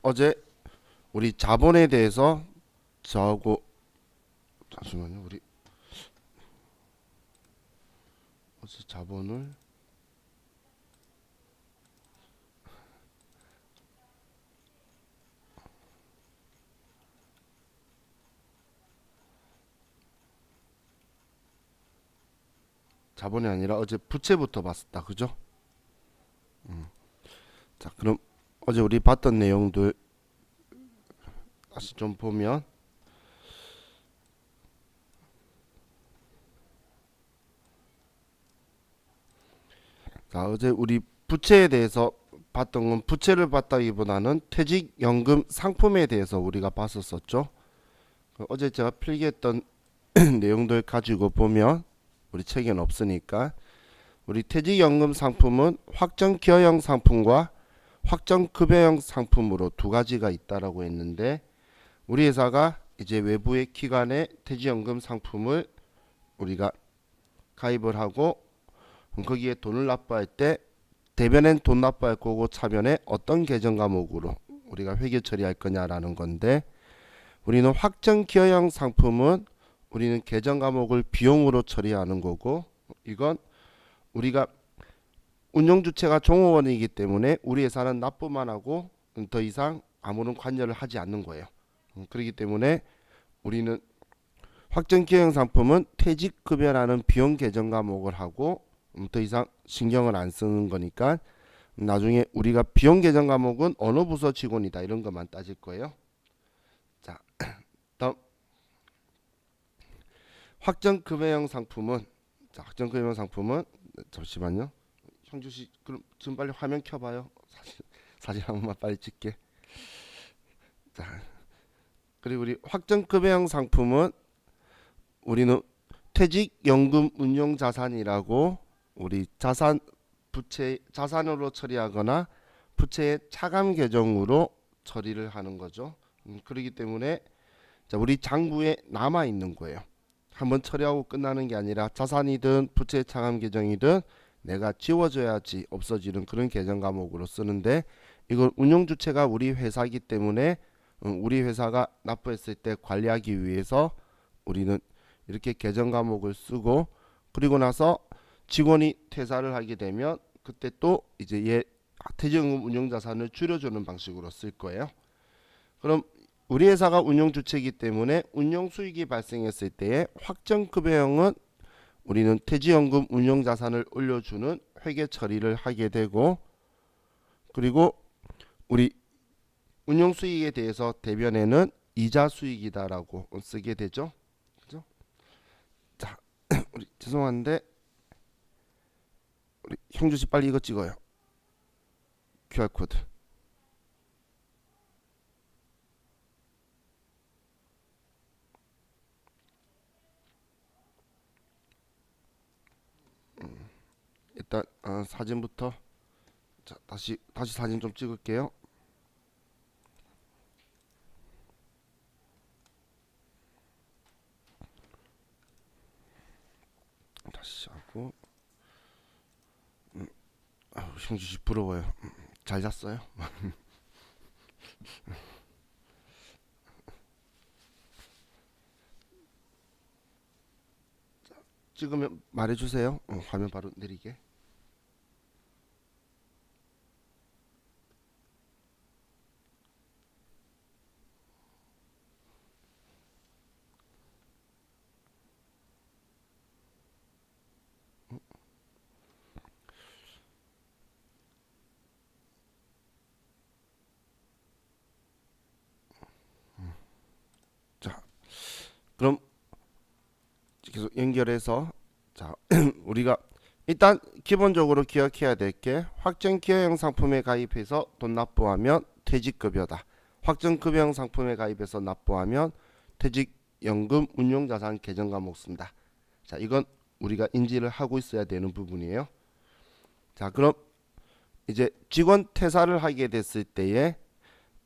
어제 우리 자본에 대해서 저하고 잠시만요. 우리 어제 자본이 아니라 어제 부채부터 봤었다. 그죠? 자, 그럼 어제 우리 봤던 내용들 다시 좀 보면, 자, 어제 우리 부채에 대해서 봤던 건 부채를 봤다기보다는 퇴직연금 상품에 대해서 우리가 봤었었죠. 어제 제가 필기했던 내용들 가지고 보면 우리 책에는 없으니까 우리 퇴직연금 상품은 확정기여형 상품과 확정급여형 상품으로 두 가지가 있다라고 했는데, 우리 회사가 이제 외부의 기관에 퇴직연금 상품을 우리가 가입을 하고 거기에 돈을 납부할 때 대변엔 돈 납부할 거고 차변에 어떤 계정 과목으로 우리가 회계 처리할 거냐라는 건데, 우리는 확정기여형 상품은 우리는 계정 과목을 비용으로 처리하는 거고, 이건 우리가 운영 주체가 종업원이기 때문에 우리 회사는 납부만 하고 더 이상 아무런 관여를 하지 않는 거예요. 그렇기 때문에 우리는 확정기여형 상품은 퇴직급여라는 비용 계정 과목을 하고 더 이상 신경을 안 쓰는 거니까 나중에 우리가 비용 계정 과목은 어느 부서 직원이다 이런 것만 따질 거예요. 자, 다음 확정급여형 상품은, 자, 확정급여형 상품은 잠시만요. 형주 씨 그럼 지금 빨리 화면 켜봐요. 사진 한 번만 빨리 찍게. 자, 그리고 우리 확정급여형 상품은 우리는 퇴직연금 운용자산이라고 우리 자산 부채 자산으로 처리하거나 부채의 차감 계정으로 처리를 하는 거죠. 그렇기 때문에 자, 우리 장부에 남아 있는 거예요. 한번 처리하고 끝나는 게 아니라 자산이든 부채 차감 계정이든 내가 지워줘야지 없어지는 그런 계정 과목으로 쓰는데, 이건 운용 주체가 우리 회사이기 때문에 우리 회사가 납부했을 때 관리하기 위해서 우리는 이렇게 계정 과목을 쓰고, 그리고 나서 직원이 퇴사를 하게 되면 그때 또 이제 퇴직연금 운용자산을 줄여주는 방식으로 쓸 거예요. 그럼 우리 회사가 운용 주체이기 때문에 운용 수익이 발생했을 때에 확정급여형은 우리는 퇴직연금 운용자산을 올려주는 회계 처리를 하게 되고, 그리고 우리 운용 수익에 대해서 대변에는 이자 수익이다라고 쓰게 되죠. 그죠? 자, 우리 죄송한데 우리 형주 씨 빨리 이거 찍어요. QR 코드. 일단 사진부터, 자, 다시 사진 좀 찍을게요. 다시 하고. 형주 씨 부러워요. 잘 잤어요? 찍으면 말해주세요. 화면 바로 내리게. 자, 그럼 계속 연결해서, 자, 우리가 일단 기본적으로 기억해야 될 게, 확정기여형 상품에 가입해서 돈 납부하면 퇴직급여다. 확정급여형 상품에 가입해서 납부하면 퇴직연금 운용자산 계정 과목 쓴다. 자, 이건 우리가 인지를 하고 있어야 되는 부분이에요. 자, 그럼 이제 직원 퇴사를 하게 됐을 때에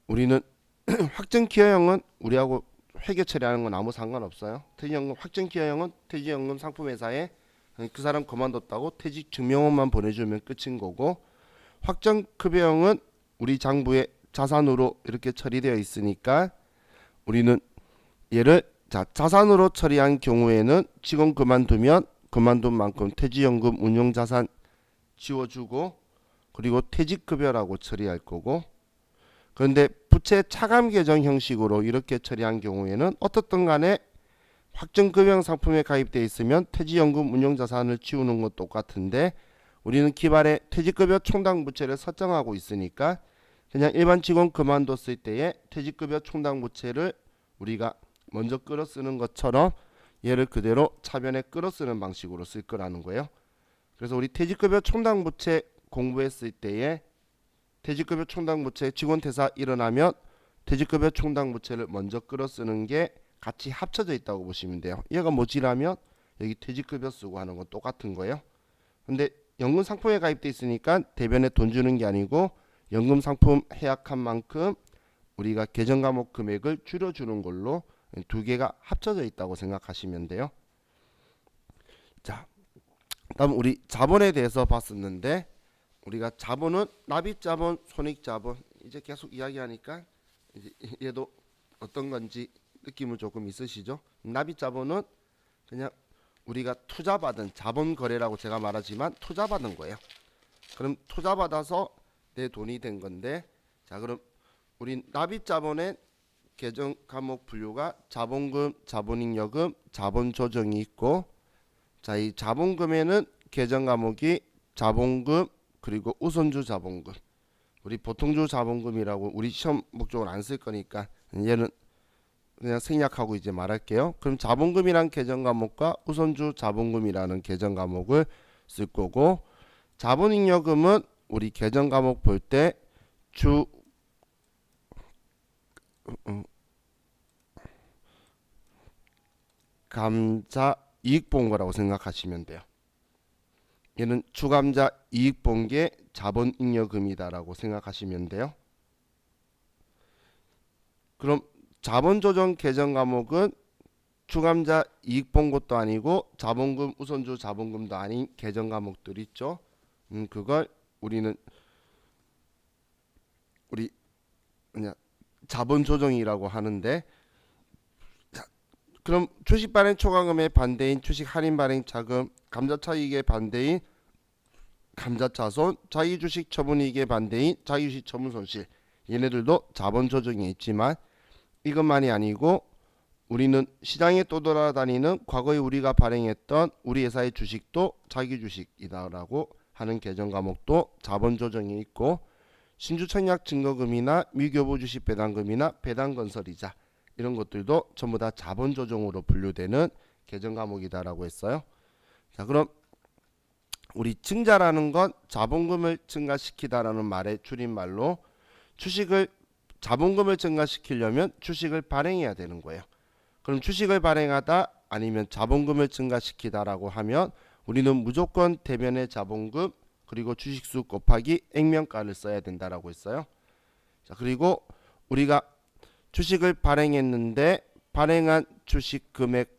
우리는 확정기여형은 우리하고 회계 처리하는 건 아무 상관없어요. 퇴직연금 확정기여형은 퇴직연금 상품회사에 그 사람 그만뒀다고 퇴직 증명원만 보내주면 끝인 거고, 확정급여형은 우리 장부에 자산으로 이렇게 처리되어 있으니까 우리는 얘를 자산으로 처리한 경우에는 직원 그만두면 그만둔 만큼 퇴직연금 운용자산 지워주고 그리고 퇴직급여라고 처리할 거고, 그런데 부채 차감 계정 형식으로 이렇게 처리한 경우에는 어떻든 간에 확정금융 상품에 가입되어 있으면 퇴직연금 운용자산을 지우는 건 똑같은데 우리는 기발에 퇴직급여 총당 부채를 설정하고 있으니까 그냥 일반 직원 그만뒀을 때에 퇴직급여 총당 부채를 우리가 먼저 끌어 쓰는 것처럼 얘를 그대로 차변에 끌어 쓰는 방식으로 쓸 거라는 거예요. 그래서 우리 퇴직급여 총당 부채 공부했을 때에 퇴직급여 총당 부채 직원 퇴사 일어나면 퇴직급여 총당 부채를 먼저 끌어 쓰는 게 같이 합쳐져 있다고 보시면 돼요. 얘가 모자라면 여기 퇴직급여 쓰고 하는 건 똑같은 거예요. 근데 연금 상품에 가입돼 있으니까 대변에 돈 주는 게 아니고 연금 상품 해약한 만큼 우리가 계정 과목 금액을 줄여주는 걸로 두 개가 합쳐져 있다고 생각하시면 돼요. 자, 다음 우리 자본에 대해서 봤었는데 우리가 자본은 납입자본, 손익자본 이제 계속 이야기하니까 이제 얘도 어떤 건지 느낌은 조금 있으시죠? 납입자본은 그냥 우리가 투자받은 자본 거래라고 제가 말하지만 투자받은 거예요. 그럼 투자받아서 내 돈이 된 건데, 자 그럼 우리 납입자본의 계정 과목 분류가 자본금, 자본잉여금, 자본조정이 있고, 자 이 자본금에는 계정 과목이 자본금 그리고 우선주 자본금, 우리 보통주 자본금이라고 우리 시험 목적으로 안 쓸 거니까 얘는 그냥 생략하고 이제 말할게요. 그럼 자본금이란 계정 과목과 우선주 자본금이라는 계정 과목을 쓸 거고, 자본잉여금은 우리 계정 과목 볼 때 주 감자 이익 본 거라고 생각하시면 돼요. 얘는 주감자 이익 본 게 자본잉여금이다라고 생각하시면 돼요. 그럼 자본조정 계정 과목은 주감자 이익 본 것도 아니고 자본금, 우선주 자본금도 아닌 계정 과목들 있죠. 그걸 우리는 우리 그냥 자본조정이라고 하는데, 자, 그럼 주식 발행 초과금의 반대인 주식 할인 발행 차금, 감자차익의 반대인 감자차손, 자기주식 처분이익의 반대인 자기주식 처분 손실, 얘네들도 자본조정에 있지만 이것만이 아니고 우리는 시장에 떠돌아다니는 과거에 우리가 발행했던 우리 회사의 주식도 자기 주식이다라고 하는 계정 과목도 자본조정에 있고, 신주청약 증거금이나 미교부 주식 배당금이나 배당건설이자 이런 것들도 전부 다 자본조정으로 분류되는 계정 과목이다라고 했어요. 자 그럼 우리 증자라는 건 자본금을 증가시키다라는 말의 줄임말로 주식을 자본금을 증가시키려면 주식을 발행해야 되는 거예요. 그럼 주식을 발행하다 아니면 자본금을 증가시키다라고 하면 우리는 무조건 대변의 자본금 그리고 주식수 곱하기 액면가를 써야 된다라고 했어요. 자 그리고 우리가 주식을 발행했는데 발행한 주식 금액,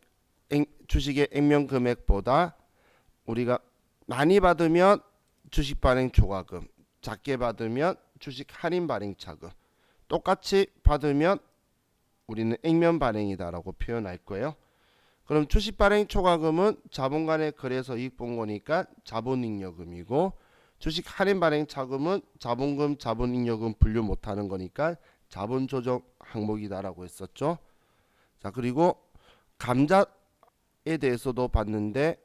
주식의 액면 금액보다 우리가 많이 받으면 주식 발행 초과금, 작게 받으면 주식 할인 발행 차금, 똑같이 받으면 우리는 액면 발행이다라고 표현할 거예요. 그럼 주식 발행 초과금은 자본 간의 거래에서 이익 본 거니까 자본잉여금이고, 주식 할인 발행 차금은 자본금, 자본잉여금 분류 못하는 거니까 자본조정 항목이다라고 했었죠. 자 그리고 감자에 대해서도 봤는데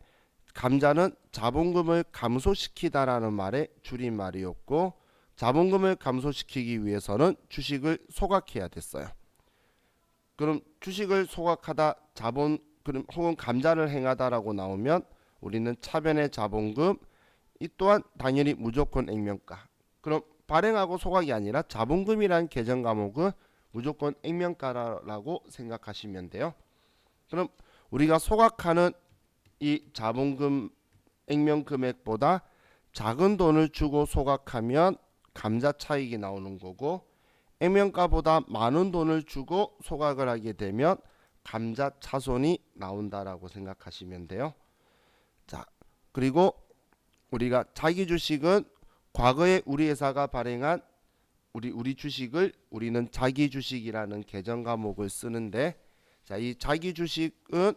감자는 자본금을 감소시키다라는 말의 줄임말이었고, 자본금을 감소시키기 위해서는 주식을 소각해야 됐어요. 그럼 주식을 소각하다 자본 그럼 혹은 감자를 행하다라고 나오면 우리는 차변의 자본금, 이 또한 당연히 무조건 액면가. 그럼 발행하고 소각이 아니라 자본금이라는 계정 과목은 무조건 액면가라고 생각하시면 돼요. 그럼 우리가 소각하는 이 자본금 액면 금액보다 작은 돈을 주고 소각하면 감자 차익이 나오는 거고, 액면가보다 많은 돈을 주고 소각을 하게 되면 감자 차손이 나온다라고 생각하시면 돼요. 자 그리고 우리가 자기 주식은 과거에 우리 회사가 발행한 우리 주식을 우리는 자기 주식이라는 계정 과목을 쓰는데, 자, 이 자기 주식은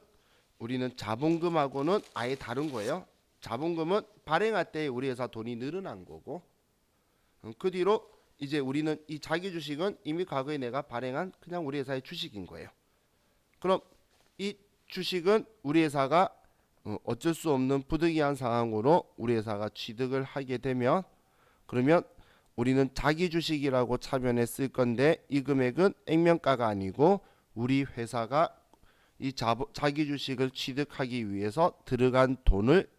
우리는 자본금하고는 아예 다른 거예요. 자본금은 발행할 때 우리 회사 돈이 늘어난 거고, 그 뒤로 이제 우리는 이 자기 주식은 이미 과거에 내가 발행한 그냥 우리 회사의 주식인 거예요. 그럼 이 주식은 우리 회사가 어쩔 수 없는 부득이한 상황으로 우리 회사가 취득을 하게 되면, 그러면 우리는 자기 주식이라고 차변에 쓸 건데, 이 금액은 액면가가 아니고 우리 회사가 이 자기 주식을 취득하기 위해서 들어간 돈을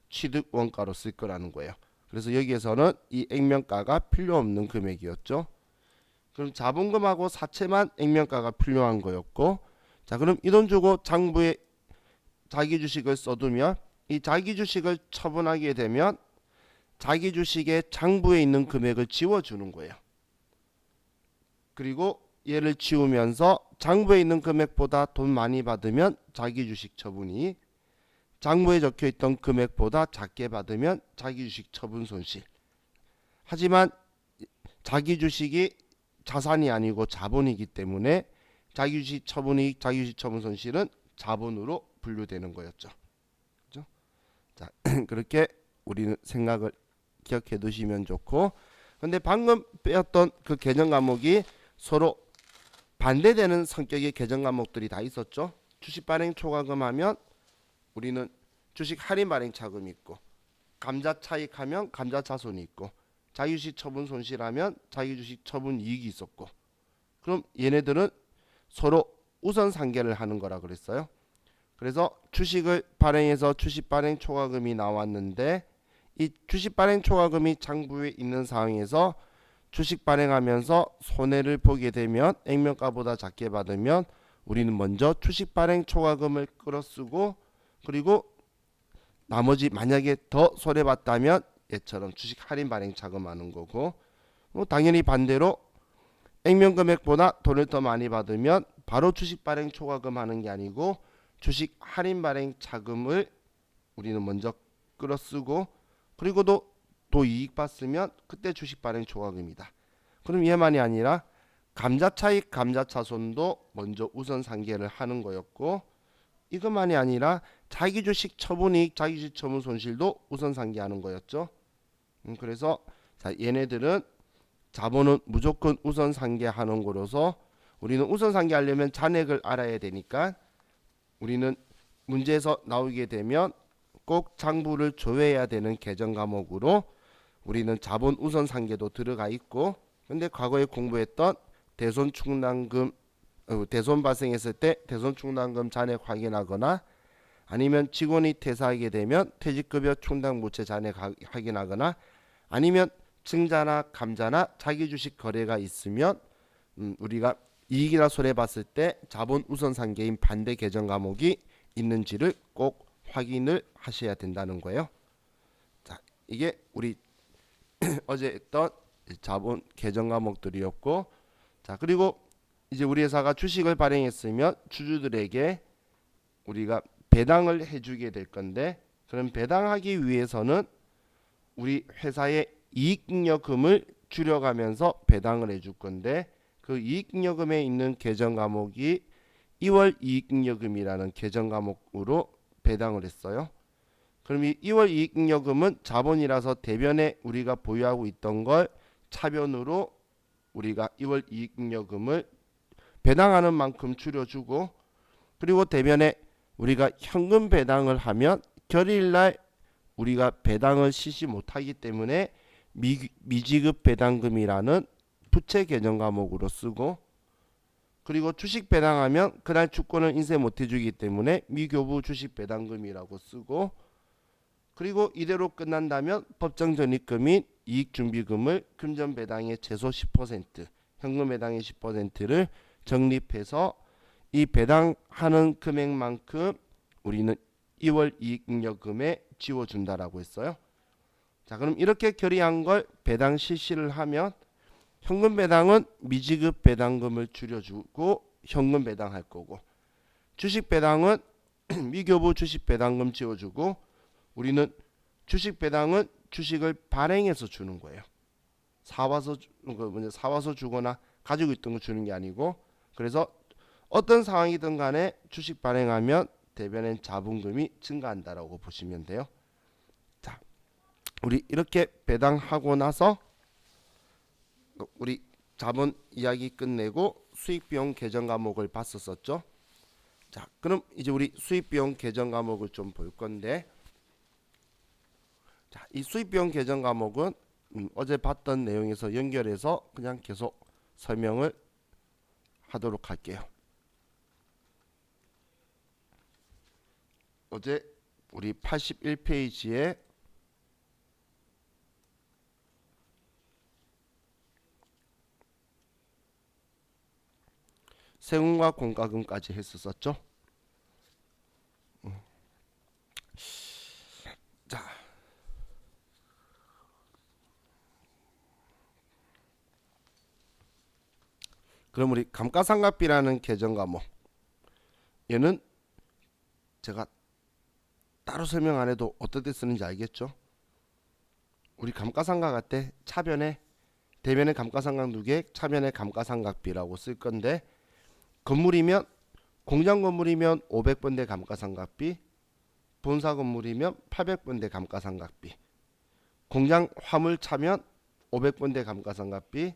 취득 원가로 쓸 거라는 거예요. 그래서 여기에서는 이 액면가가 필요 없는 금액이었죠. 그럼 자본금하고 사채만 액면가가 필요한 거였고, 자, 그럼 이 돈 주고 장부에 자기 주식을 써두면 이 자기 주식을 처분하게 되면 자기 주식의 장부에 있는 금액을 지워주는 거예요. 그리고 얘를 지우면서 장부에 있는 금액보다 돈 많이 받으면 자기 주식 처분이, 장부에 적혀있던 금액보다 작게 받으면 자기 주식 처분 손실. 하지만 자기 주식이 자산이 아니고 자본이기 때문에 자기 주식 처분이익, 자기 주식 처분 손실은 자본으로 분류되는 거였죠. 그렇죠? 자, 그렇게 우리는 생각을 기억해 두시면 좋고, 근데 방금 빼었던 그 개정 과목이 서로 반대되는 성격의 개정 과목들이 다 있었죠. 주식 발행 초과금 하면 우리는 주식 할인 발행 차금이 있고, 감자 차익하면 감자 차손이 있고, 자기 주식 처분 손실하면 자기 주식 처분 이익이 있었고, 그럼 얘네들은 서로 우선 상계를 하는 거라 그랬어요. 그래서 주식을 발행해서 주식 발행 초과금이 나왔는데, 이 주식 발행 초과금이 장부에 있는 상황에서 주식 발행하면서 손해를 보게 되면, 액면가보다 작게 받으면 우리는 먼저 주식 발행 초과금을 끌어쓰고, 그리고 나머지 만약에 더 손해봤다면 얘처럼 주식 할인 발행 차금하는 거고, 당연히 반대로 액면 금액보다 돈을 더 많이 받으면 바로 주식 발행 초과금 하는 게 아니고 주식 할인 발행 차금을 우리는 먼저 끌어쓰고, 그리고 또 이익 봤으면 그때 주식 발행 초과금이다. 그럼 얘만이 아니라 감자 차익, 감자 차손도 먼저 우선 상계를 하는 거였고, 이것만이 아니라 자기 주식 처분이익, 자기 주식 처분 손실도 우선 상계하는 거였죠. 그래서 자, 얘네들은 자본은 무조건 우선 상계하는 거로서, 우리는 우선 상계하려면 잔액을 알아야 되니까 우리는 문제에서 나오게 되면 꼭 장부를 조회해야 되는 개정 과목으로 우리는 자본 우선 상계도 들어가 있고, 근데 과거에 공부했던 대손 충당금, 대손 발생했을 때 대손 충당금 잔액 확인하거나, 아니면 직원이 퇴사하게 되면 퇴직급여 충당 부채 잔액 확인하거나, 아니면 증자나 감자나 자기 주식 거래가 있으면 우리가 이익이나 손해 봤을 때 자본 우선 상계인 반대 개정 과목이 있는지를 꼭 확인을 하셔야 된다는 거예요. 자, 이게 우리 어제 했던 자본 개정 과목들이었고, 자, 그리고 이제 우리 회사가 주식을 발행했으면 주주들에게 우리가 배당을 해주게 될 건데, 그럼 배당하기 위해서는 우리 회사의 이익잉여금을 줄여가면서 배당을 해줄 건데, 그 이익잉여금에 있는 개정 과목이 2월 이익잉여금이라는 개정 과목으로 배당을 했어요. 그럼 이 2월 이익잉여금은 자본이라서 대변에 우리가 보유하고 있던 걸 차변으로 우리가 2월 이익잉여금을 배당하는 만큼 줄여주고, 그리고 대변에 우리가 현금 배당을 하면 결의일날 우리가 배당을 실시 못하기 때문에 미지급 배당금이라는 부채 개정 과목으로 쓰고, 그리고 주식 배당하면 그날 주권을 인쇄 못해주기 때문에 미교부 주식 배당금이라고 쓰고, 그리고 이대로 끝난다면 법정 전입금인 이익준비금을 금전 배당의 최소 10%, 현금 배당의 10%를 적립해서 이 배당하는 금액만큼 우리는 2월 이익잉여금에 지워준다라고 했어요. 자, 그럼 이렇게 결의한 걸 배당 실시를 하면 현금 배당은 미지급 배당금을 줄여주고 현금 배당할 거고, 주식 배당은 미교부 주식 배당금 지워주고, 우리는 주식 배당은 주식을 발행해서 주는 거예요. 사와서 주거나 가지고 있던 거 주는 게 아니고, 그래서 어떤 상황이든 간에 주식 발행하면 대변엔 자본금이 증가한다라고 보시면 돼요. 자, 우리 이렇게 배당하고 나서 우리 자본 이야기 끝내고 수익 비용 계정 과목을 봤었었죠. 자, 그럼 이제 우리 수익 비용 계정 과목을 좀 볼 건데, 자, 이 수익 비용 계정 과목은 어제 봤던 내용에서 연결해서 그냥 계속 설명을 하도록 할게요. 어제 우리 81페이지에 세금과 공과금까지 했었었죠. 자, 그럼 우리 감가상각비라는 계정 과목, 얘는 제가 따로 설명 안 해도 어떻게 쓰는지 알겠죠? 우리 감가상각할 때 차변에 대변에 감가상각 누계액, 차변에 감가상각비라고 쓸 건데, 건물이면 공장 건물이면 500번대 감가상각비, 본사 건물이면 800번대 감가상각비, 공장 화물 차면 500번대 감가상각비,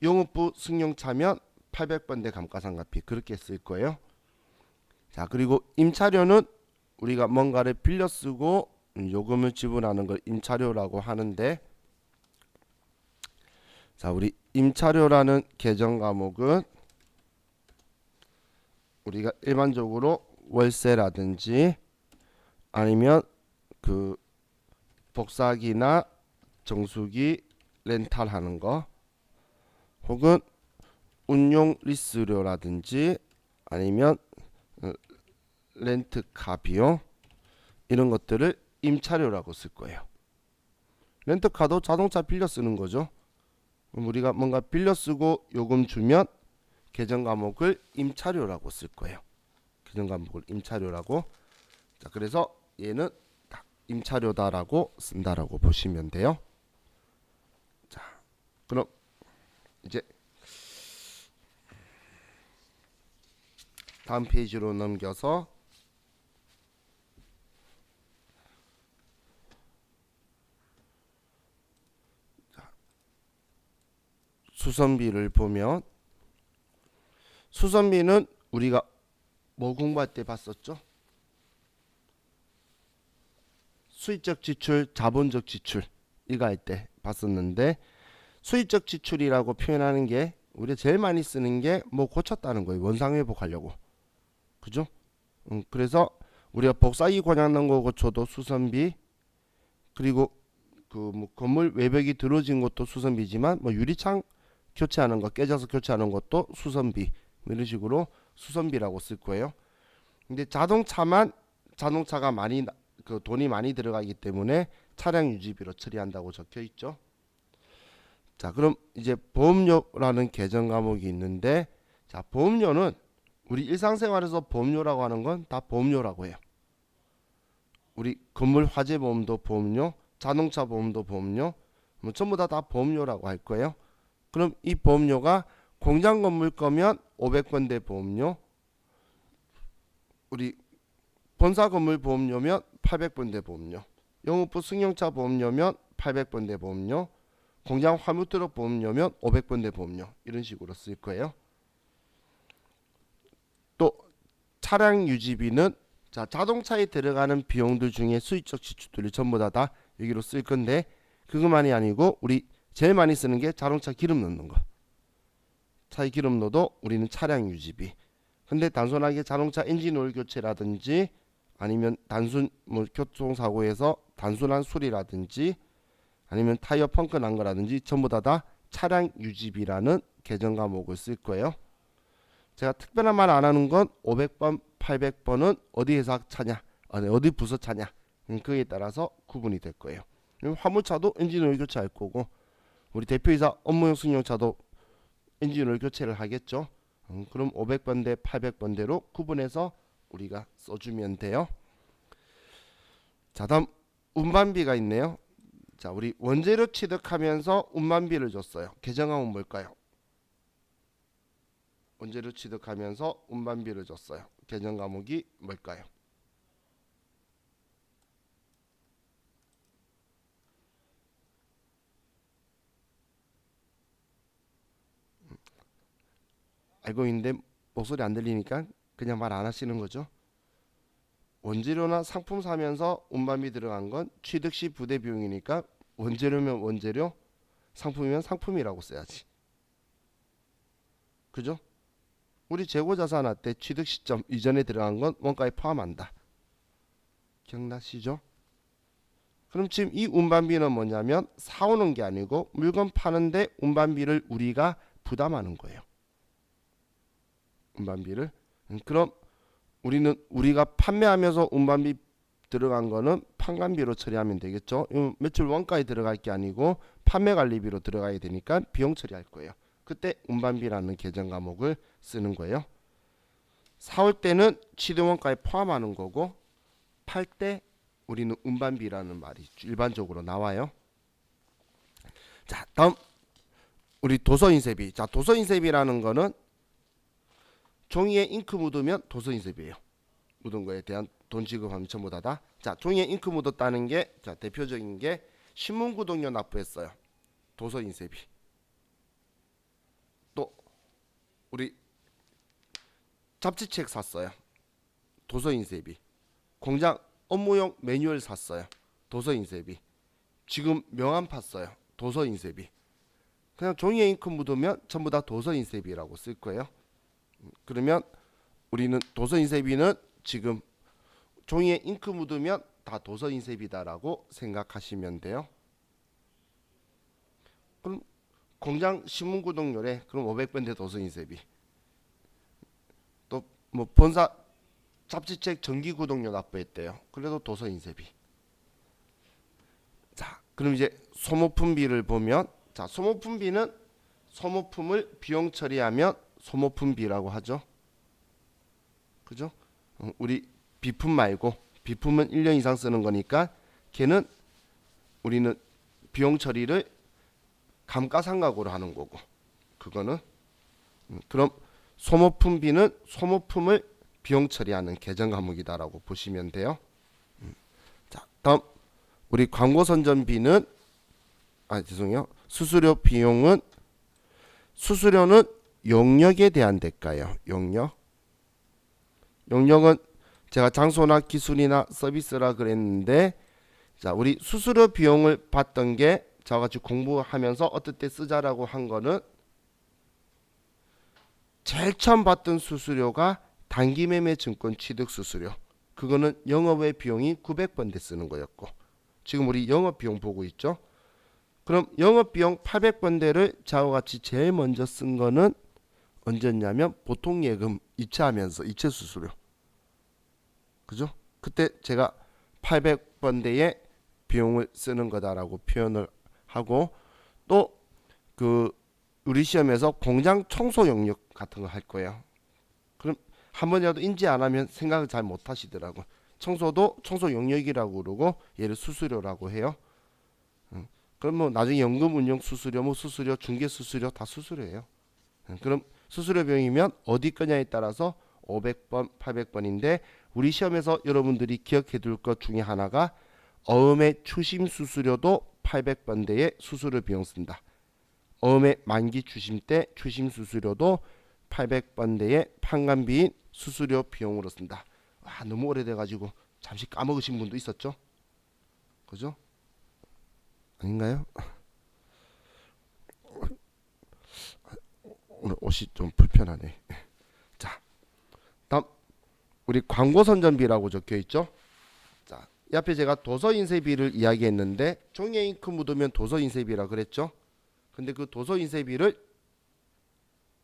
용업부 승용 차면 800번대 감가상각비, 그렇게 쓸 거예요. 자, 그리고 임차료는 우리가 뭔가를 빌려 쓰고 요금을 지불하는 걸 임차료라고 하는데, 자, 우리 임차료라는 계정 과목은 우리가 일반적으로 월세라든지 아니면 그 복사기나 정수기 렌탈하는 거, 혹은 운용 리스료라든지 아니면 렌트카 비용, 이런 것들을 임차료라고 쓸 거예요. 렌트카도 자동차 빌려 쓰는 거죠. 우리가 뭔가 빌려 쓰고 요금 주면 계정 과목을 임차료라고 쓸 거예요. 계정 과목을 임차료라고. 자, 그래서 얘는 다 임차료다라고 쓴다라고 보시면 돼요. 자, 그럼 이제 다음 페이지로 넘겨서 수선비를 보면, 수선비는 우리가 뭐 공부할 때 봤었죠? 수익적 지출, 자본적 지출, 이거 할 때 봤었는데, 수익적 지출이라고 표현하는 게 우리가 제일 많이 쓰는 게 뭐 고쳤다는 거예요. 원상 회복하려고. 그죠? 그래서 우리가 복사기 고장난 거 고쳐도 수선비, 그리고 그 뭐 건물 외벽이 들어진 것도 수선비지만, 뭐 유리창 교체하는 거, 깨져서 교체하는 것도 수선비, 이런 식으로 수선비라고 쓸 거예요. 근데 자동차가 많이 그 돈이 많이 들어가기 때문에 차량 유지비로 처리한다고 적혀 있죠. 자, 그럼 이제 보험료라는 계정 과목이 있는데, 자, 보험료는 우리 일상생활에서 보험료라고 하는 건 다 보험료라고 해요. 우리 건물 화재 보험도 보험료, 자동차 보험도 보험료, 뭐 전부 다 보험료라고 할 거예요. 그럼 이 보험료가 공장 건물 거면 500번대 보험료, 우리 본사 건물 보험료면 800번대 보험료, 영업부 승용차 보험료면 800번대 보험료, 공장 화물트럭 보험료면 500번대 보험료, 이런 식으로 쓸 거예요. 또 차량 유지비는, 자, 자동차에 들어가는 비용들 중에 수익적 지출들이 전부 다 여기로 쓸 건데, 그것만이 아니고 우리 제일 많이 쓰는 게 자동차 기름 넣는 거. 차에 기름 넣어도 우리는 차량 유지비. 근데 단순하게 자동차 엔진 오일 교체라든지 아니면 단순 뭐 교통사고에서 단순한 수리라든지 아니면 타이어 펑크 난 거라든지 전부 다 차량 유지비라는 계정 과목을 쓸 거예요. 제가 특별한 말 안 하는 건 500번, 800번은 어디 회사 차냐, 어디 부서 차냐, 그에 따라서 구분이 될 거예요. 화물차도 엔진 오일 교체할 거고, 우리 대표이사 업무용 승용차도 엔진 오일 교체를 하겠죠. 그럼 500번대, 800번대로 구분해서 우리가 써주면 돼요. 자, 다음 운반비가 있네요. 자, 우리 원재료 취득하면서 운반비를 줬어요. 계정항은 뭘까요? 원재료 취득하면서 운반비를 줬어요. 계정 과목이 뭘까요? 알고 있는데 목소리 안 들리니까 그냥 말 안 하시는 거죠? 원재료나 상품 사면서 운반비 들어간 건 취득 시 부대 비용이니까 원재료면 원재료, 상품이면 상품이라고 써야지. 그죠? 우리 재고자산할 때 취득 시점 이전에 들어간 건 원가에 포함한다. 기억나시죠? 그럼 지금 이 운반비는 뭐냐면 사오는 게 아니고 물건 파는데 운반비를 우리가 부담하는 거예요. 운반비를. 그럼 우리가 판매하면서 운반비 들어간 거는 판관비로 처리하면 되겠죠. 매출 원가에 들어갈 게 아니고 판매 관리비로 들어가야 되니까 비용 처리할 거예요. 그때 운반비라는 계정 과목을 쓰는 거예요. 사올 때는 취득 원가에 포함하는 거고 팔 때 우리는 운반비라는 말이 일반적으로 나와요. 자, 다음 우리 도서인쇄비. 자, 도서인쇄비라는 거는 종이에 잉크 묻으면 도서인쇄비예요. 묻은 거에 대한 돈 지급하면 전부 다다. 자, 종이에 잉크 묻었다는 게 자, 대표적인 게 신문구독료 납부했어요. 도서인쇄비. 또 우리 잡지책 샀어요. 도서인쇄비. 공장 업무용 매뉴얼 샀어요. 도서인쇄비. 지금 명함 팠어요. 도서인쇄비. 그냥 종이에 잉크 묻으면 전부 다 도서인쇄비라고 쓸 거예요. 그러면 우리는 도서인쇄비는 지금 종이에 잉크 묻으면 다 도서인쇄비다라고 생각하시면 돼요. 그럼 공장 신문구독료래. 그럼 500번대 도서인쇄비. 또 뭐 본사 잡지책 정기구독료 납부했대요. 그래도 도서인쇄비. 자, 그럼 이제 소모품비를 보면 자, 소모품비는 소모품을 비용 처리하면 소모품비라고 하죠. 그죠? 우리 비품 말고 비품은 1년 이상 쓰는 거니까 걔는 우리는 비용 처리를 감가상각으로 하는 거고 그거는 그럼 소모품비는 소모품을 비용 처리하는 계정 과목이다라고 보시면 돼요. 자, 다음 우리 광고 선전비는 죄송해요. 수수료 비용은 수수료는 용역에 대한 대가예요. 용역은 제가 장소나 기술이나 서비스라 그랬는데 자, 우리 수수료 비용을 받던 게 저와 같이 공부하면서 어떨 때 쓰자라고 한 거는 제일 처음 받던 수수료가 단기매매 증권 취득 수수료. 그거는 영업외 비용이 900번대 쓰는 거였고 지금 우리 영업 비용 보고 있죠. 그럼 영업 비용 800번대를 저와 같이 제일 먼저 쓴 거는 언제였냐면 보통 예금 이체하면서 이체 수수료. 그죠? 그때 제가 800번대의 비용을 쓰는 거다라고 표현을 하고 또 그 우리 시험에서 공장 청소 용역 같은 거 할 거예요. 그럼 한 번이라도 인지 안 하면 생각을 잘 못 하시더라고. 청소도 청소 용역이라고 그러고 얘를 수수료라고 해요. 그럼 뭐 나중에 연금 운용 수수료, 뭐 수수료, 중개 수수료 다 수수료예요. 그럼 수수료 비용이면 어디 거냐에 따라서 500번, 800번인데 우리 시험에서 여러분들이 기억해 둘 것 중에 하나가 어음의 추심 수수료도 800번대의 수수료 비용 쓴다. 어음의 만기 추심 때 추심 수수료도 800번대의 판관비인 수수료 비용으로 쓴다. 와, 너무 오래돼 가지고 잠시 까먹으신 분도 있었죠? 그죠? 아닌가요? 오늘 옷이 좀 불편하네. 자, 다음 우리 광고 선전비라고 적혀 있죠? 자, 이 앞에 제가 도서 인쇄비를 이야기했는데 종이에 잉크 묻으면 도서 인쇄비라 그랬죠? 근데 그 도서 인쇄비를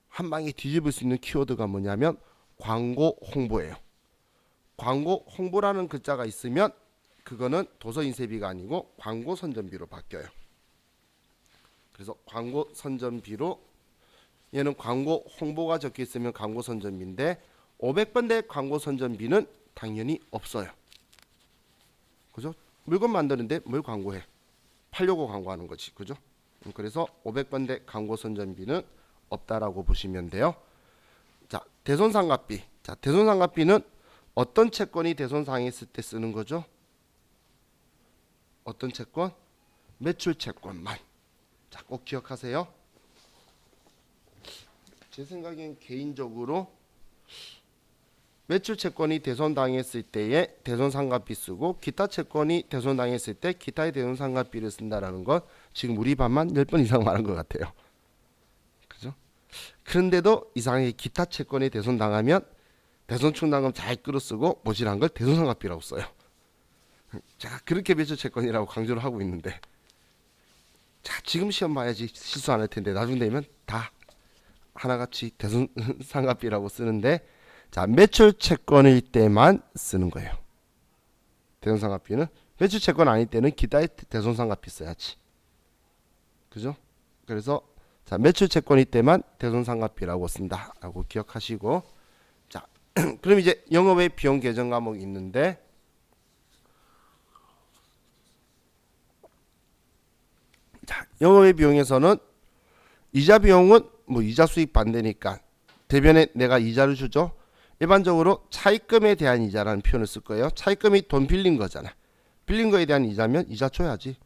한 방에 뒤집을 수 있는 키워드가 뭐냐면 광고 홍보예요. 광고 홍보라는 글자가 있으면 그거는 도서 인쇄비가 아니고 광고 선전비로 바뀌어요. 그래서 광고 선전비로 얘는 광고 홍보가 적혀 있으면 광고 선전비인데 500번대 광고 선전비는 당연히 없어요. 그죠? 물건 만드는데 뭘 광고해? 팔려고 광고하는 거지, 그죠? 그래서 500번대 광고 선전비는 없다라고 보시면 돼요. 자, 대손상각비. 자, 대손상각비는 어떤 채권이 대손상했을 때 쓰는 거죠? 어떤 채권? 매출 채권만. 자, 꼭 기억하세요. 제 생각엔 개인적으로 매출 채권이 대손당했을 때에 대손상각비 쓰고 기타 채권이 대손당했을 때 기타의 대손상각비를 쓴다라는 건 지금 우리 반만 10번 이상 말한 것 같아요. 그죠? 그런데도 이상하게 기타 채권이 대손당하면 대손충당금 잘 끌어쓰고 모질한 걸 대손상각비라고 써요. 자, 그렇게 매출 채권이라고 강조를 하고 있는데, 자, 지금 시험 봐야지 실수 안 할 텐데 나중 되면 다 하나같이 대손상각비라고 쓰는데, 자, 매출 채권일 때만 쓰는 거예요. 대손상각비는 매출 채권 아닐 때는 기타의 대손상각비 써야지. 그죠? 그래서 자, 매출 채권일 때만 대손상각비라고 쓴다라고 기억하시고, 자, 그럼 이제 영업외 비용 계정 과목이 있는데, 자, 영업외 비용에서는 이자 비용은 뭐 이자 수익 반대니까 대변에 내가 이자를 주죠. 일반적으로 차입금에 대한 이자라는 표현을 쓸 거예요. 차입금이 돈 빌린 거잖아. 빌린 거에 대한 이자면 이자 줘야지.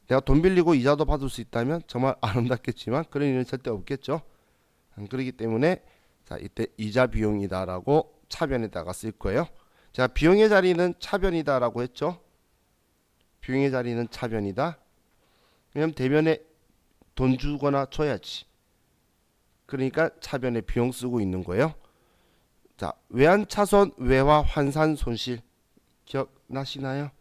내가 돈 빌리고 이자도 받을 수 있다면 정말 아름답겠지만 그런 일은 절대 없겠죠. 그렇기 때문에 자, 이때 이자 비용이다라고 차변에다가 쓸 거예요. 자, 비용의 자리는 차변이다라고 했죠. 비용의 자리는 차변이다. 왜냐면 대변에 돈 주거나 줘야지. 그러니까 차변에 비용 쓰고 있는 거예요. 자, 외환차손 외화 환산 손실 기억나시나요?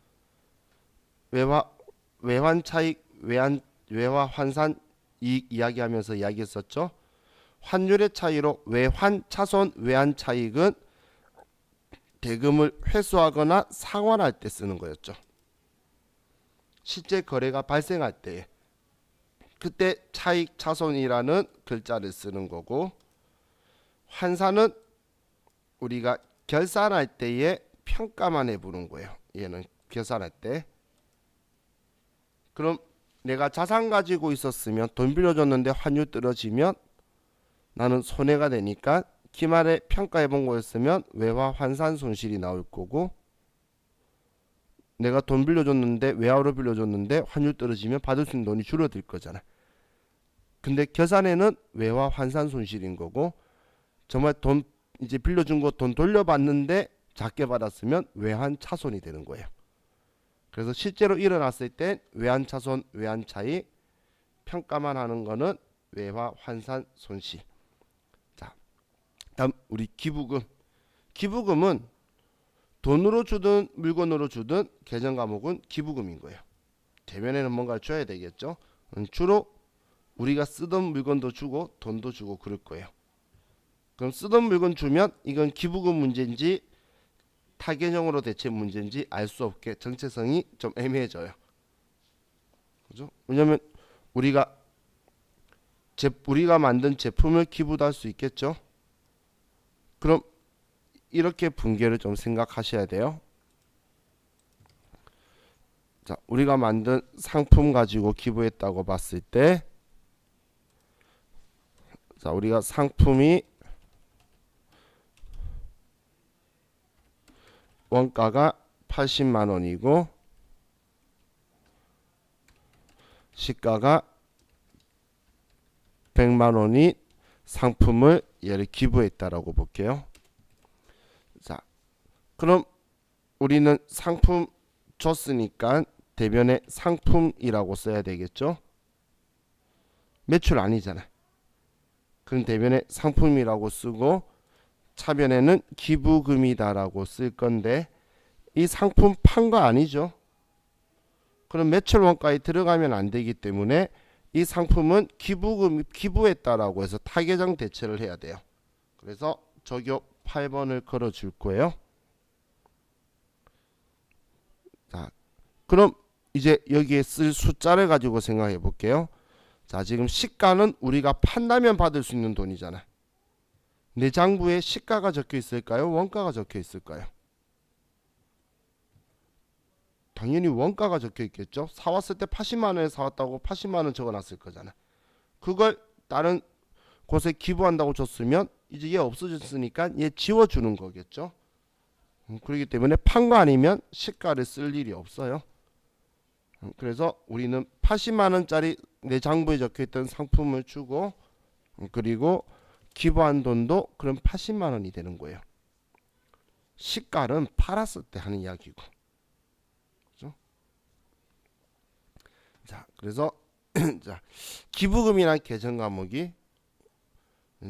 외환 차익 외화 환산 이익 이야기하면서 이야기했었죠. 환율의 차이로 외환 차손 외환 차익은 대금을 회수하거나 상환할 때 쓰는 거였죠. 실제 거래가 발생할 때 그때 차익 차손이라는 글자를 쓰는 거고, 환산은 우리가 결산할 때에 평가만 해보는 거예요. 얘는 결산할 때. 그럼 내가 자산 가지고 있었으면 돈 빌려줬는데 환율 떨어지면 나는 손해가 되니까 기말에 평가해본 거였으면 외화 환산 손실이 나올 거고, 내가 돈 빌려줬는데 외화로 빌려줬는데 환율 떨어지면 받을 수 있는 돈이 줄어들 거잖아. 근데 계산에는 외화 환산 손실인 거고, 정말 돈 이제 빌려준 거 돈 돌려받는데 작게 받았으면 외환 차손이 되는 거예요. 그래서 실제로 일어났을 때 외환 차손 외환 차익, 평가만 하는 거는 외화 환산 손실. 자, 다음 우리 기부금. 기부금은 돈으로 주든 물건으로 주든 계정 과목은 기부금인 거예요. 대면에는 뭔가를 줘야 되겠죠. 주로 우리가 쓰던 물건도 주고 돈도 주고 그럴 거예요. 그럼 쓰던 물건 주면 이건 기부금 문제인지 타개정으로 대체 문제인지 알 수 없게 정체성이 좀 애매해져요. 그죠? 왜냐면 우리가 만든 제품을 기부도 할 수 있겠죠. 그럼 이렇게 분계를 좀 생각하셔야 돼요. 자, 우리가 만든 상품 가지고 기부했다고 봤을 때, 자, 우리가 상품이 원가가 80만 원이고 시가가 100만 원이 상품을 얘를 기부했다라고 볼게요. 자, 그럼 우리는 상품 줬으니까 대변에 상품이라고 써야 되겠죠. 매출 아니잖아. 그럼 대변에 상품이라고 쓰고 차변에는 기부금이다라고 쓸 건데, 이 상품 판 거 아니죠. 그럼 매출 원가에 들어가면 안 되기 때문에 이 상품은 기부했다라고 해서 타개정 대체를 해야 돼요. 그래서 적용 8번을 걸어 줄 거예요. 자, 그럼 이제 여기에 쓸 숫자를 가지고 생각해 볼게요. 자, 지금 시가는 우리가 판다면 받을 수 있는 돈이잖아. 내 장부에 시가가 적혀 있을까요? 원가가 적혀 있을까요? 당연히 원가가 적혀 있겠죠. 사왔을 때 80만 원에 사왔다고 80만 원 적어놨을 거잖아. 그걸 다른 곳에 기부한다고 줬으면 이제 얘 없어졌으니까 얘 지워주는 거겠죠. 그렇기 때문에 판 거 아니면 시가를 쓸 일이 없어요. 그래서 우리는 80만 원짜리 내 장부에 적혀있던 상품을 주고 그리고 기부한 돈도 그럼 80만 원이 되는 거예요. 시가는 팔았을 때 하는 이야기고. 그렇죠? 자, 그래서 자, 기부금이란 계정 과목이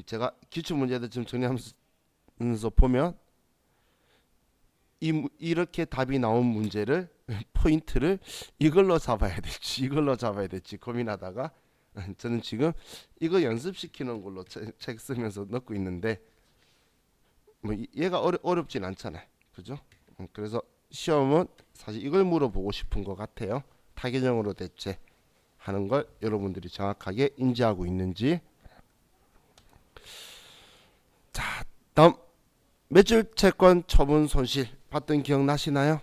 제가 기출 문제들 좀 정리하면서 보면 이렇게 답이 나온 문제를 포인트를 이걸로 잡아야 될지 이걸로 잡아야 될지 고민하다가 저는 지금 이거 연습시키는 걸로 책 쓰면서 넣고 있는데 뭐 얘가 어렵진 않잖아요. 그죠? 그래서 시험은 사실 이걸 물어보고 싶은 것 같아요. 타개정으로 대체하는 걸 여러분들이 정확하게 인지하고 있는지. 자, 다음 매출채권 처분 손실 봤던 기억 나시나요?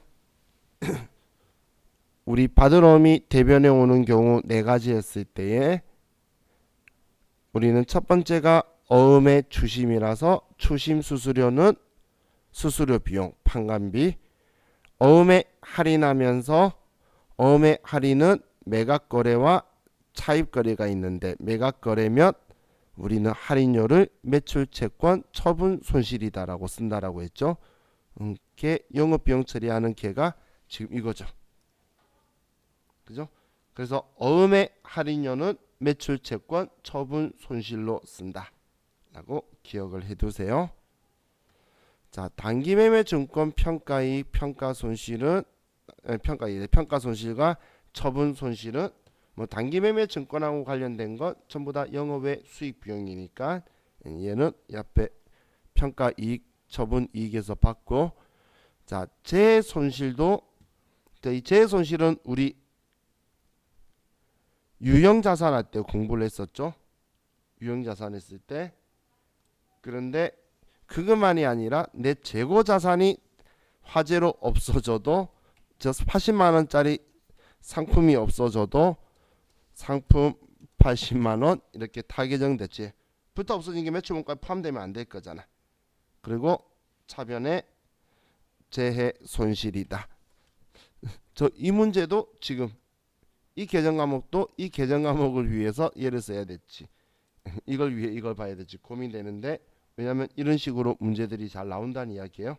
우리 받은 어음이 대변에 오는 경우 네 가지 했을 때에 우리는 첫 번째가 어음의 추심이라서 추심 수수료는 수수료 비용 판관비, 어음에 할인하면서 어음의 할인은 매각거래와 차입거래가 있는데 매각거래면 우리는 할인료를 매출채권 처분 손실이다라고 쓴다라고 했죠. 걔 영업비용 처리하는 걔가 지금 이거죠. 그죠? 그래서 어음의 할인료는 매출채권 처분 손실로 쓴다 라고 기억을 해두세요. 자, 단기매매 증권 평가이익 평가손실은 평가손실과 처분 손실은 뭐 단기매매 증권하고 관련된 것 전부 다 영업외 수익 비용이니까 얘는 옆에 평가이익 처분이익에서 받고, 자, 재손실도 이 재손실은 우리 유형자산 할 때 공부를 했었죠. 유형자산 했을 때. 그런데 그것만이 아니라 내 재고자산이 화재로 없어져도 저 80만원짜리 상품이 없어져도 상품 80만원 이렇게 타개정 대체부터 없어진 게 매출원가에 포함되면 안 될 거잖아. 그리고 차변에 재해 손실이다. 저 이 문제도 지금 이 계정 과목도 이 계정 과목을 위해서 얘를 써야 됐지. 이걸 위해 이걸 봐야 될지 고민되는데, 왜냐하면 이런 식으로 문제들이 잘 나온다는 이야기예요.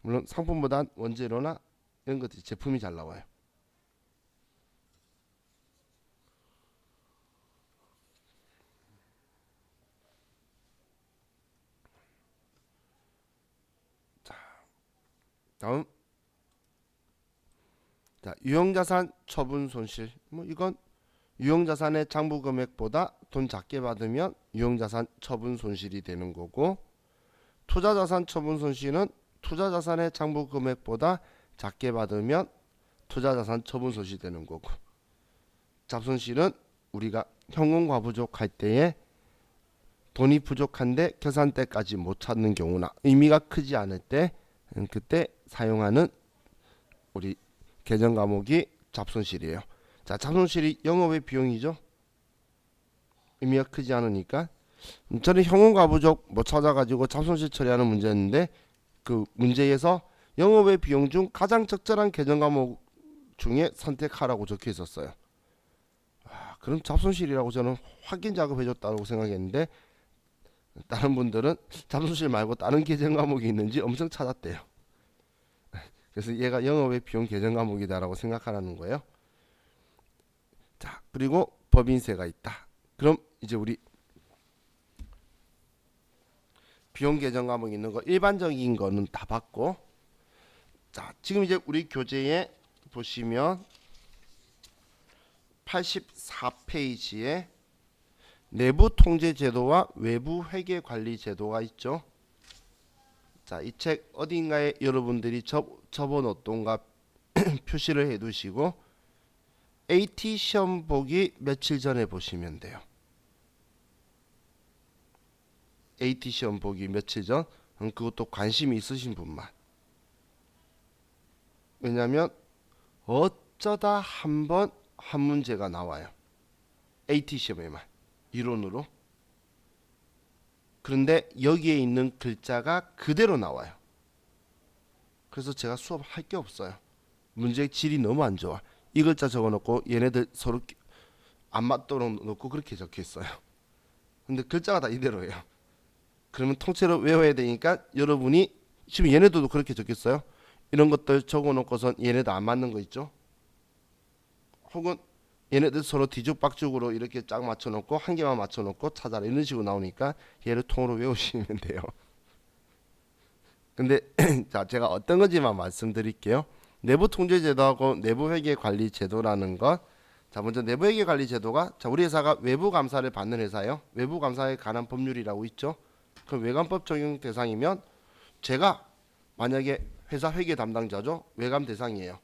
물론 상품보단 원재료나 이런 것들이 제품이 잘 나와요. 다음, 자, 유형자산 처분 손실. 뭐 이건 유형자산의 장부 금액보다 돈 작게 받으면 유형자산 처분 손실이 되는 거고, 투자자산 처분 손실은 투자자산의 장부 금액보다 작게 받으면 투자자산 처분 손실이 되는 거고, 잡손실은 우리가 현금과부족 할 때에 돈이 부족한데 계산대까지 못 찾는 경우나 의미가 크지 않을 때 그때 사용하는 우리 계정 과목이 잡손실이에요. 자, 잡손실이 영업의 비용이죠. 의미가 크지 않으니까. 저는 현금과부족 못 찾아가지고 잡손실 처리하는 문제였는데 그 문제에서 영업의 비용 중 가장 적절한 계정 과목 중에 선택하라고 적혀 있었어요. 그럼 잡손실이라고 저는 확인 작업해줬다고 생각했는데 다른 분들은 잡손실 말고 다른 계정 과목이 있는지 엄청 찾았대요. 그래서 얘가 영업의 비용 계정 과목이다라고 생각하라는 거예요. 자, 그리고 법인세가 있다. 그럼 이제 우리 비용 계정 과목 있는 거 일반적인 거는 다 봤고, 자, 지금 이제 우리 교재에 보시면 84페이지에 내부 통제 제도와 외부 회계 관리 제도가 있죠. 자, 이 책 어딘가에 여러분들이 접어놓던가 표시를 해두시고 AT 시험 보기 며칠 전에 보시면 돼요. AT 시험 보기 며칠 전. 그것도 관심이 있으신 분만. 왜냐하면 어쩌다 한번 한 문제가 나와요. AT 시험에만 이론으로. 그런데 여기에 있는 글자가 그대로 나와요. 그래서 제가 수업할 게 없어요. 문제 질이 너무 안 좋아. 이 글자 적어놓고 얘네들 서로 안 맞도록 놓고 그렇게 적혀 있어요. 근데 글자가 다 이대로예요. 그러면 통째로 외워야 되니까 여러분이 지금 얘네들도 그렇게 적혔어요. 이런 것들 적어놓고선 얘네들 안 맞는 거 있죠. 혹은 얘네들 서로 뒤죽박죽으로 이렇게 짝 맞춰놓고 한 개만 맞춰놓고 찾아라 이런 식으로 나오니까 얘를 통으로 외우시면 돼요. 근데 자, 제가 어떤 건지만 말씀드릴게요. 내부 통제 제도하고 내부 회계 관리 제도라는 것. 자, 먼저 내부 회계 관리 제도가, 자, 우리 회사가 외부 감사를 받는 회사예요. 외부 감사에 관한 법률이라고 있죠. 그럼 외감법 적용 대상이면 제가 만약에 회사 회계 담당자죠. 외감 대상이에요.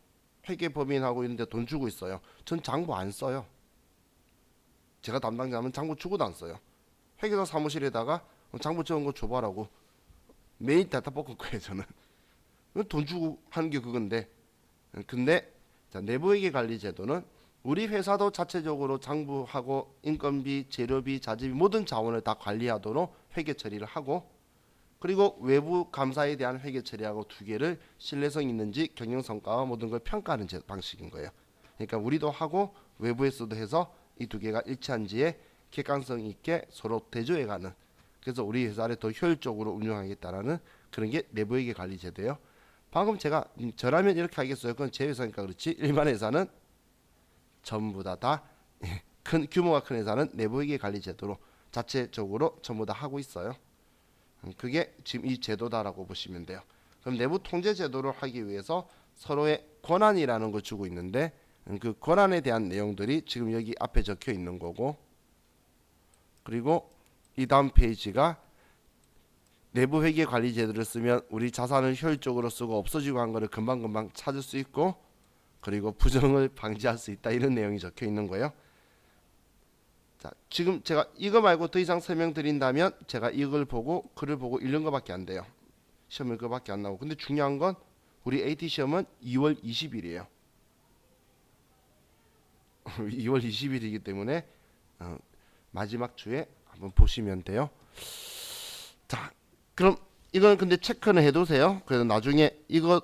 회계 법인하고 있는데 돈 주고 있어요. 전 장부 안 써요. 제가 담당자면 장부 주고도 안 써요. 회계사 사무실에다가 장부 적은 거 줘봐라고 매일 갖다 볶을 거예요. 저는 돈 주고 하는 게 그건데. 근데 자, 내부회계 관리 제도는 우리 회사도 자체적으로 장부하고 인건비, 재료비, 자재비 모든 자원을 다 관리하도록 회계 처리를 하고, 그리고 외부 감사에 대한 회계 처리하고 두 개를 신뢰성 있는지 경영 성과와 모든 걸 평가하는 방식인 거예요. 그러니까 우리도 하고 외부에서도 해서 이 두 개가 일치한지에 객관성 있게 서로 대조해가는, 그래서 우리 회사를 더 효율적으로 운영하겠다라는 그런 게 내부회계 관리 제도예요. 방금 제가 저라면 이렇게 하겠어요. 그건 제 회사니까 그렇지. 일반 회사는 전부 다 큰 규모가 큰 회사는 내부회계 관리 제도로 자체적으로 전부 다 하고 있어요. 그게 지금 이 제도다라고 보시면 돼요. 그럼 내부 통제 제도를 하기 위해서 서로의 권한이라는 걸 주고 있는데, 그 권한에 대한 내용들이 지금 여기 앞에 적혀 있는 거고, 그리고 이 다음 페이지가 내부 회계 관리 제도를 쓰면 우리 자산을 효율적으로 쓰고 없어지고 한 거를 금방금방 찾을 수 있고, 그리고 부정을 방지할 수 있다, 이런 내용이 적혀 있는 거예요. 자, 지금 제가 이거 말고 더 이상 설명드린다면 제가 이걸 보고 글을 보고 읽는 거밖에 안 돼요. 시험을 그거밖에 안 나오고. 근데 중요한 건 우리 AT 시험은 2월 20일이에요. 2월 20일이기 때문에 마지막 주에 한번 보시면 돼요. 자, 그럼 이건 근데 체크는 해두세요. 그래서 나중에 이거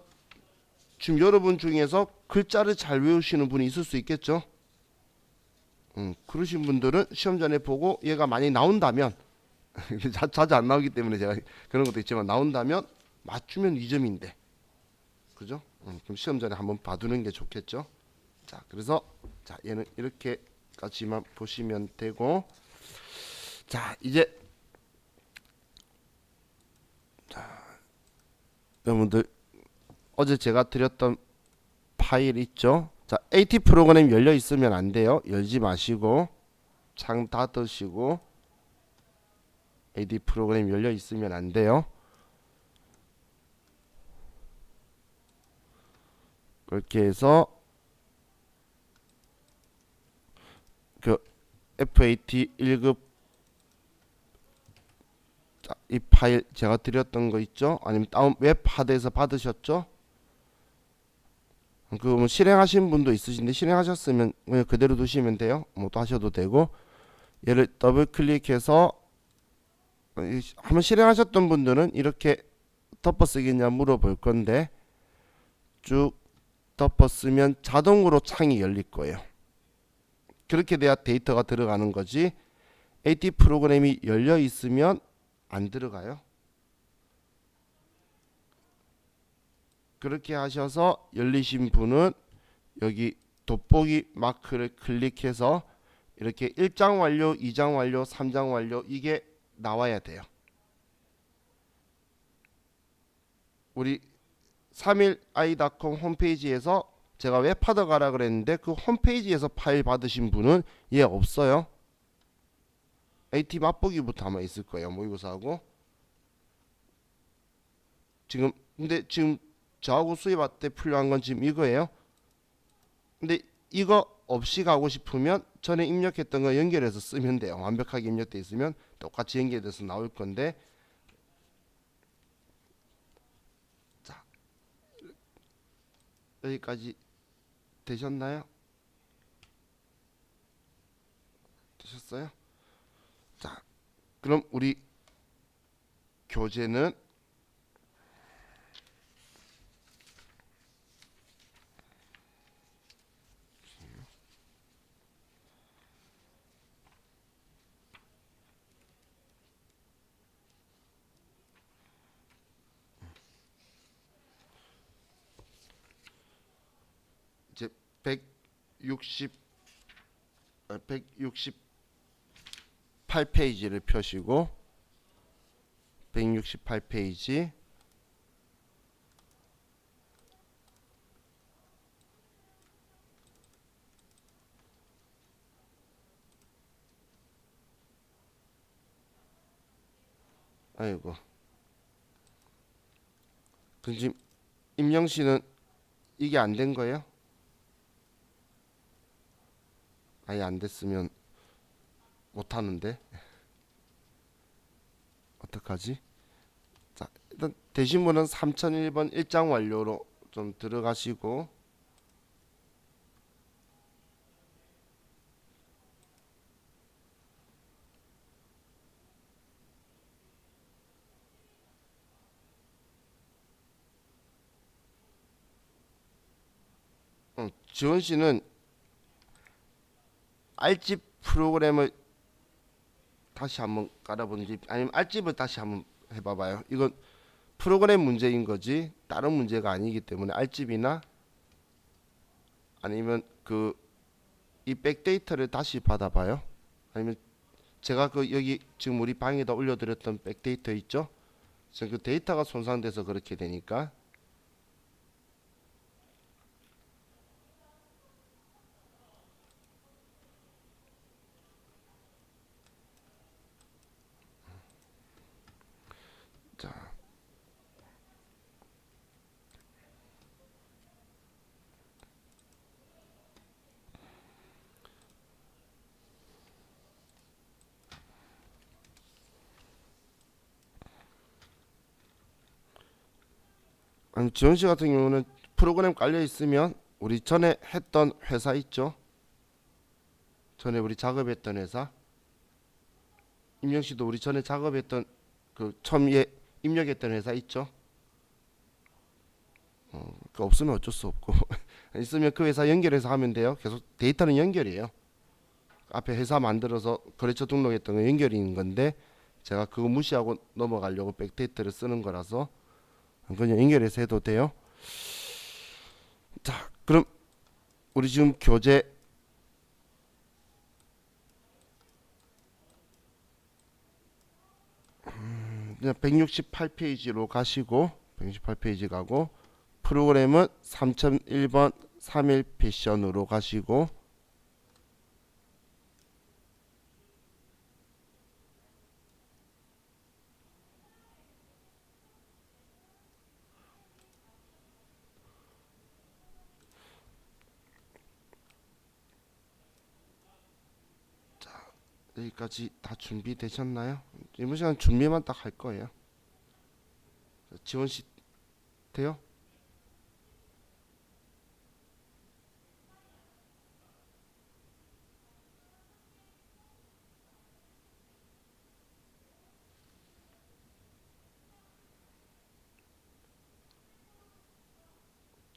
지금 여러분 중에서 글자를 잘 외우시는 분이 있을 수 있겠죠. 그러신 분들은 시험 전에 보고 얘가 많이 나온다면 자주 안 나오기 때문에 제가 그런 것도 있지만, 나온다면 맞추면 2점인데 그죠? 그럼 시험 전에 한번 봐두는 게 좋겠죠. 자, 그래서 자, 얘는 이렇게까지만 보시면 되고, 자, 이제 여러분들 어제 제가 드렸던 파일 있죠? 자, AT 프로그램 열려 있으면 안 돼요. 열지 마시고 창 닫으시고, AT 프로그램 열려 있으면 안 돼요. 그렇게 해서 그 FAT 1급, 자, 이 파일 제가 드렸던 거 있죠? 아니면 다운 웹하드에서 받으셨죠? 그 실행하신 분도 있으신데 실행하셨으면 그냥 그대로 두시면 돼요. 뭐 또 하셔도 되고, 얘를 더블 클릭해서 한번 실행하셨던 분들은 이렇게 덮어쓰기냐 물어볼 건데, 쭉 덮어쓰면 자동으로 창이 열릴 거예요. 그렇게 돼야 데이터가 들어가는 거지, AT 프로그램이 열려 있으면 안 들어가요. 그렇게 하셔서 열리신 분은 여기 돋보기 마크를 클릭해서 이렇게 1장 완료, 2장 완료, 3장 완료, 이게 나와야 돼요. 우리 31i.com 홈페이지에서 제가 웹하드 가라 그랬는데 그 홈페이지에서 파일 받으신 분은 얘 없어요. AT 맛보기부터 아마 있을 거예요. 모의고사하고. 근데 지금 저하고 수입할 때 필요한 건 지금 이거예요. 근데 이거 없이 가고 싶으면 전에 입력했던 거 연결해서 쓰면 돼요. 완벽하게 입력돼 있으면 똑같이 연결돼서 나올 건데, 자, 여기까지 되셨나요? 되셨어요? 자, 그럼 우리 교재는 이제 160 168페이지를 펴시고 168페이지 아이고 그 지금 임영 씨는 이게 안 된 거예요? 아예 안 됐으면 못 하는데 어떡하지? 자, 일단 되신 분은 3001번 일장 완료로 좀 들어가시고 지원 씨는 알집 프로그램을 다시 한번 깔아보는지 아니면 알집을 다시 한번 해봐봐요. 이건 프로그램 문제인 거지 다른 문제가 아니기 때문에 알집이나 아니면 그 이 백데이터를 다시 받아봐요. 아니면 제가 그 여기 지금 우리 방에다 올려드렸던 백데이터 있죠? 지금 그 데이터가 손상돼서 그렇게 되니까 자 아니 지원 씨 같은 경우는 프로그램 깔려 있으면 우리 전에 했던 회사 있죠? 전에 우리 작업했던 회사 임영 씨도 우리 전에 작업했던 그 처음 입력했던 회사 있죠? 그 없으면 어쩔 수 없고 있으면 그 회사 연결해서 하면 돼요. 계속 데이터는 연결이에요. 앞에 회사 만들어서 거래처 등록했던 거 연결인 건데 제가 그거 무시하고 넘어가려고 백데이터를 쓰는 거라서 그냥 연결해서 해도 돼요. 자, 그럼 우리 지금 교재 그냥 168페이지로 가시고 168페이지 가고 프로그램은 3001번 3일 패션으로 가시고 여기까지 다 준비되셨나요? 이번 시간 준비만 딱 할 거예요. 지원 씨 돼요?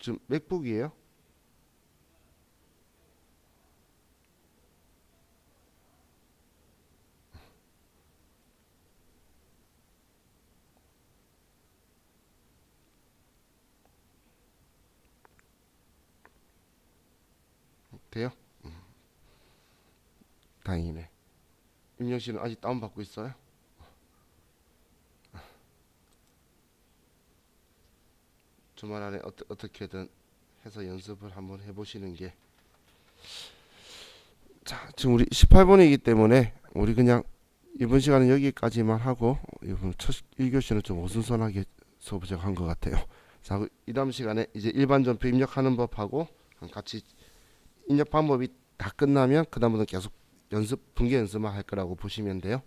지금 맥북이에요? 돼요? 다행이네. 임영 씨는 아직 다운 받고 있어요? 주말 안에 어떻게든 해서 연습을 한번 해보시는 게. 자, 지금 우리 18번이기 때문에 우리 그냥 이번 시간은 여기까지만 하고 이번 첫 1교시는 좀 어수선하게 수업 제가 한 것 같아요. 자, 이 다음 시간에 이제 일반 전표 입력하는 법하고 같이 입력 방법이 다 끝나면 그 다음부터는 계속 연습 분계 연습만 할 거라고 보시면 돼요.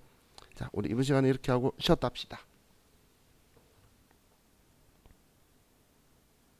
자, 우리 이번 시간에 이렇게 하고 쉬었다 합시다.